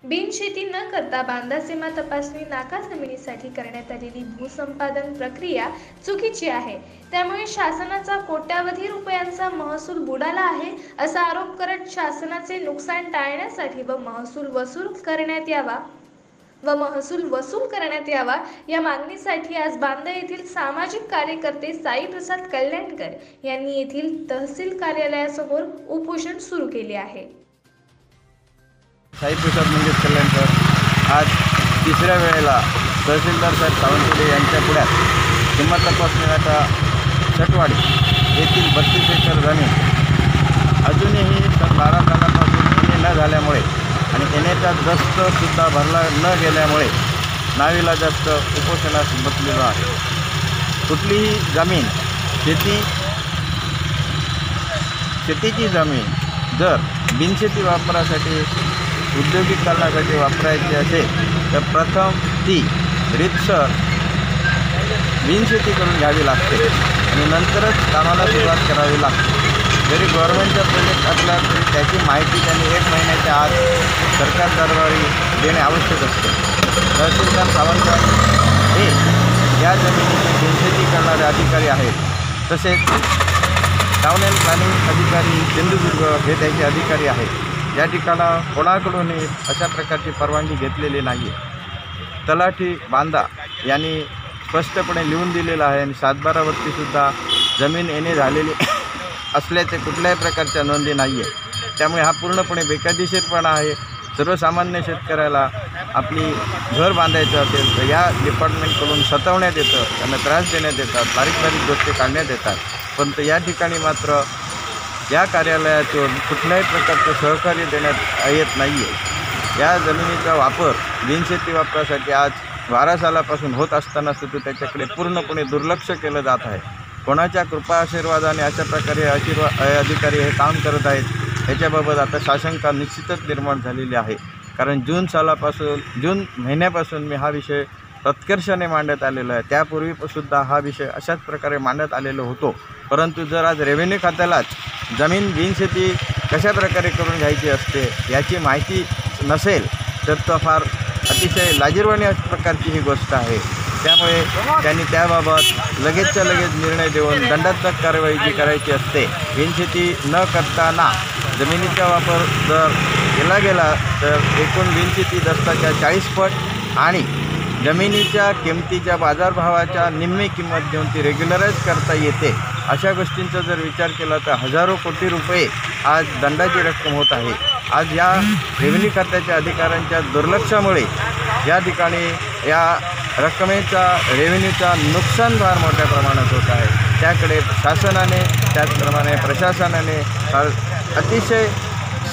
बिनशेती न करता बांधा सीमा तपासणी नाका जमिनीसाठी करण्यात आलेली भूसंपादन प्रक्रिया चुकीची आहे। त्यामुळे शासनाचा कोट्यावधी रुपयांचा महसूल बुडाला आहे असा आरोप करत शासनाचे नुकसान टाळण्यासाठी व महसूल वसूल करण्यात यावा या मागणीसाठी आज बांदा येथील सामाजिक कार्यकर्ते साईप्रसाद कल्याणकर यांनी येथील तहसील कार्यालयासमोर उपोषण सुरू केले आहे। साईप्रसाद कल्याणकर आज तिसऱ्या वेळेला तहसीलदार साहेब सावंतवाडी यांच्या पुढ्यात किंमत तपासणी नाका छटवाडी येथील 32 एकर जमीन अजूनही सन 12 सालापासून एने न झाल्यामुळे आणि एनेचा दस्तसुद्धा भरला न गेल्यामुळे नाविलाजास्त उपोषणास बसलेलो आहे। कुठलीही जमीन शेतीची जमीन जर बिनशेती वापरासाठी उद्योगीकरणासाठी वापरायची असेल तर प्रथम ती रीतसर बिनशेती करून घ्यावी लागते आणि नंतरच कामाला सुरुवात करावी लागते। जरी गव्हर्नमेंटचा प्रोजेक्ट असला तरी त्याची माहिती त्यांनी 1 महिन्याच्या आत सरकार दरबारी देणे आवश्यक असते। तहसीलदार सावंतवाडी हे या जमिनीची बिनशेती करणारे अधिकारी आहेत। तसेच टाउन अँड प्लॅनिंग अधिकारी सिंधुदुर्ग हे त्याचे अधिकारी आहेत। या ठिकाणं कोणाकडूनही अशा प्रकारची परवानगी घेतलेली नाही आहे। तलाठी बांदा यांनी स्पष्टपणे लिहून दिलेलं आहे आणि 7/12वरतीसुद्धा जमीन येणे झालेली असल्याचे कुठल्याही प्रकारच्या नोंदी नाही आहे। त्यामुळे हा पूर्णपणे बेकायदेशीरपणा आहे। सर्वसामान्य शेतकऱ्याला आपली घर बांधायचं असेल तर या डिपार्टमेंटकडून सतावण्यात येतं, त्यांना त्रास देण्यात येतात, बारीक गोष्टी काढण्यात येतात। परंतु या ठिकाणी मात्र या कार्यालयातून कुठल्याही प्रकारचं सहकार्य देण्यात येत नाही आहे। या जमिनीचा वापर बिनशेती वापरासाठी आज 12 सालापासून होत असतानासुद्धा त्याच्याकडे पूर्णपणे दुर्लक्ष केलं जात आहे। कोणाच्या कृपा आशीर्वादाने अशा प्रकारे अधिकारी हे काम करत आहेत याच्याबाबत आता साशंका निश्चितच निर्माण झालेली आहे। कारण जून महिन्यापासून मी हा विषय प्रत्कर्षाने मांडत आलेला आहे। त्यापूर्वीसुद्धा हा विषय अशाच प्रकारे मांडत आलेलो होतो। परंतु जर आज रेव्हेन्यू खात्यालाच जमीन बिनशेती कशा प्रकारे करून घ्यायची असते याची माहिती नसेल तर तो फार अतिशय लाजिरवाणी प्रकारची ही गोष्ट आहे। त्यामुळे त्यांनी त्याबाबत लगेचच्या लगेच निर्णय देऊन दंडात्मक कारवाई जी करायची असते, बिनशेती न करताना जमिनीचा वापर जर केला गेला तर एकूण बिनशेती दस्ताच्या 40 पट आणि जमिनीच्या किमतीच्या बाजारभावाच्या निम्मी किंमत घेऊन ती रेग्युलराईज करता येते। अशा गोष्टींचा जर विचार केला तर हजारो कोटी रुपये आज दंडाची रक्कम होत आहे। आज या रेव्हेन्यू खात्याच्या अधिकाऱ्यांच्या दुर्लक्षामुळे या ठिकाणी या रकमेचा रेव्हेन्यूचा नुकसान फार मोठ्या प्रमाणात होत आहे। त्याकडे शासनाने त्याचप्रमाणे प्रशासनाने अतिशय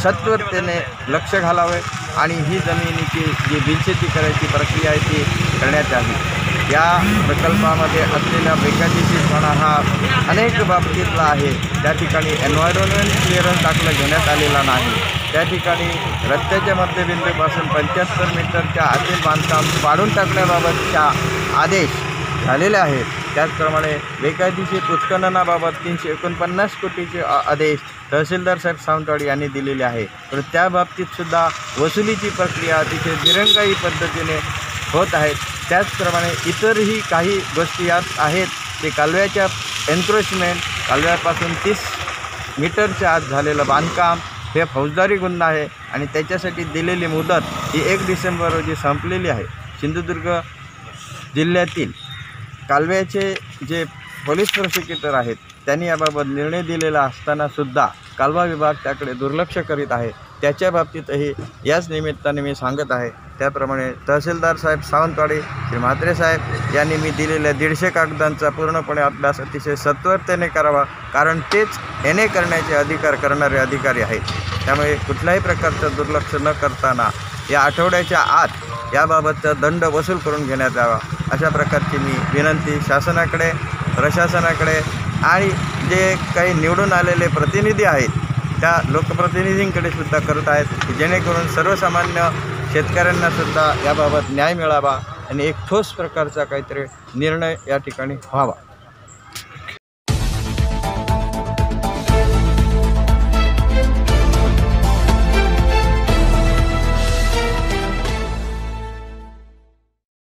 सत्वरतेने लक्ष घालावे आणि ही जमिनीची जी बिनशेती करायची प्रक्रिया आहे ती करण्यात यावी। या प्रकल्पामध्ये असलेला बेकायदेशीरपणा हा अनेक बाबतीतला आहे। त्या ठिकाणी एन्व्हायरमेंट क्लिअरन्स दाखला घेण्यात आलेला नाही। त्या ठिकाणी रस्त्याच्या मध्यबिंदूपासून 75 मीटरच्या आतील बांधकाम पाडून टाकण्याबाबतच्या आदेश झालेले आहेत। त्याचप्रमाणे बेकायदेशीर उत्खननाबाबत 349 कोटीचे आदेश तहसीलदार साहेब सावंतवाडी यांनी दिलेले आहे। तर त्या बाबतीतसुद्धा वसुलीची प्रक्रिया अतिशय दिरंगाई पद्धतीने होत आहेत। त्याचप्रमाणे इतरही काही गोष्टी यात आहेत ते कालव्याच्या एन्क्रोचमेंट, कालव्यापासून 30 मीटरच्या आत झालेलं बांधकाम हे फौजदारी गुन्हा आहे आणि त्याच्यासाठी दिलेली मुदत ही 1 डिसेंबर रोजी संपलेली आहे। सिंधुदुर्ग जिल्ह्यातील कालव्याचे जे पोलीस प्रोसिक्युटर आहेत त्यांनी याबाबत निर्णय दिलेला असतानासुद्धा कालवा विभाग त्याकडे दुर्लक्ष करीत आहे। त्याच्या बाबतीतही याच निमित्ताने मी सांगत आहे। त्याप्रमाणे तहसीलदार साहेब सावंतवाडी श्री म्हात्रे साहेब यांनी मी दिलेल्या 150 कागदांचा पूर्णपणे अभ्यास अतिशय सत्वरतेने करावा, कारण तेच एने करण्याचे अधिकार करणारे अधिकारी आहेत। त्यामुळे कुठल्याही प्रकारचं दुर्लक्ष न करताना या आठवड्याच्या आत याबाबतचा दंड वसूल करून घेण्यात यावा अशा प्रकारची मी विनंती शासनाकडे, प्रशासनाकडे आणि जे काही निवडून आलेले प्रतिनिधी आहेत त्या लोकप्रतिनिधींकडे सुद्धा करत आहेत, जेणेकरून सर्वसामान्य शेतकऱ्यांनासुद्धा याबाबत न्याय मिळावा आणि एक ठोस प्रकारचा काहीतरी निर्णय या ठिकाणी व्हावा।